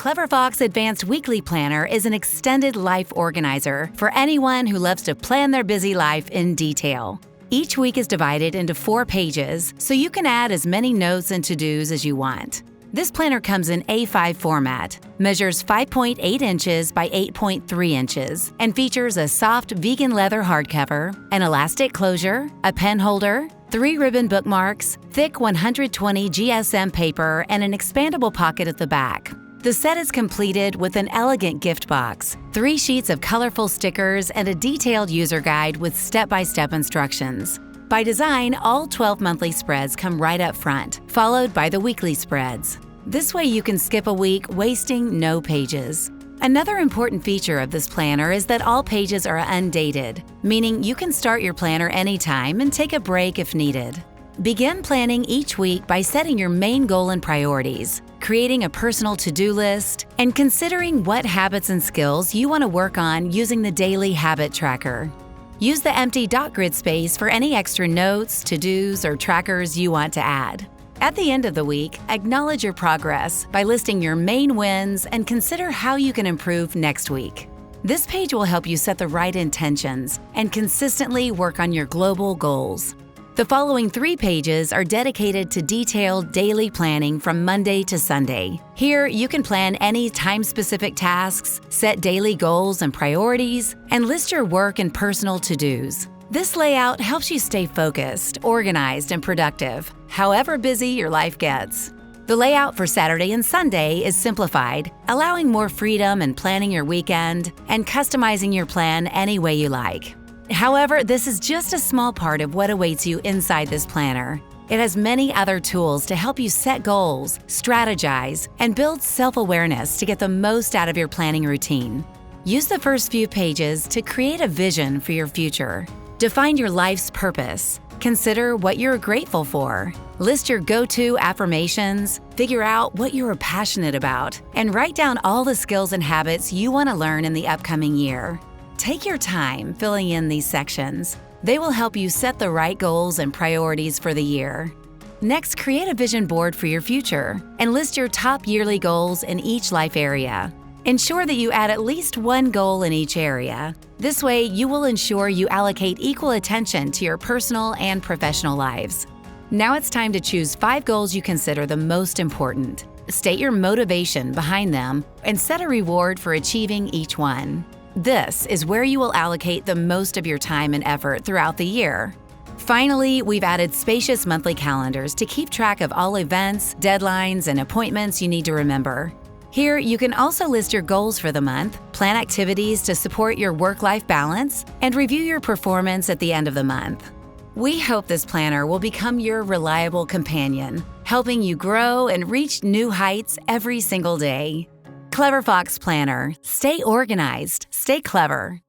Clever Fox Advanced Weekly Planner is an extended life organizer for anyone who loves to plan their busy life in detail. Each week is divided into 4 pages, so you can add as many notes and to-dos as you want. This planner comes in A5 format, measures 5.8 inches by 8.3 inches, and features a soft vegan leather hardcover, an elastic closure, a pen holder, 3 ribbon bookmarks, thick 120 GSM paper, and an expandable pocket at the back. The set is completed with an elegant gift box, 3 sheets of colorful stickers, and a detailed user guide with step-by-step instructions. By design, all 12 monthly spreads come right up front, followed by the weekly spreads. This way you can skip a week, wasting no pages. Another important feature of this planner is that all pages are undated, meaning you can start your planner anytime and take a break if needed. Begin planning each week by setting your main goal and priorities, creating a personal to-do list, and considering what habits and skills you want to work on using the Daily Habit Tracker. Use the empty dot grid space for any extra notes, to-dos, or trackers you want to add. At the end of the week, acknowledge your progress by listing your main wins and consider how you can improve next week. This page will help you set the right intentions and consistently work on your global goals. The following 3 pages are dedicated to detailed daily planning from Monday to Sunday. Here, you can plan any time-specific tasks, set daily goals and priorities, and list your work and personal to-dos. This layout helps you stay focused, organized, and productive, however busy your life gets. The layout for Saturday and Sunday is simplified, allowing more freedom in planning your weekend and customizing your plan any way you like. However, this is just a small part of what awaits you inside this planner. It has many other tools to help you set goals, strategize, and build self-awareness to get the most out of your planning routine. Use the first few pages to create a vision for your future. Define your life's purpose. Consider what you're grateful for. List your go-to affirmations, figure out what you're passionate about, and write down all the skills and habits you want to learn in the upcoming year. Take your time filling in these sections. They will help you set the right goals and priorities for the year. Next, create a vision board for your future and list your top yearly goals in each life area. Ensure that you add at least 1 goal in each area. This way, you will ensure you allocate equal attention to your personal and professional lives. Now it's time to choose 5 goals you consider the most important. State your motivation behind them and set a reward for achieving each one. This is where you will allocate the most of your time and effort throughout the year. Finally, we've added Spacious monthly calendars to keep track of all events, deadlines, and appointments you need to remember. Here, you can also list your goals for the month, plan activities to support your work-life balance, and review your performance at the end of the month. We hope this planner will become your reliable companion, helping you grow and reach new heights every single day. Clever Fox Planner. Stay organized, stay clever.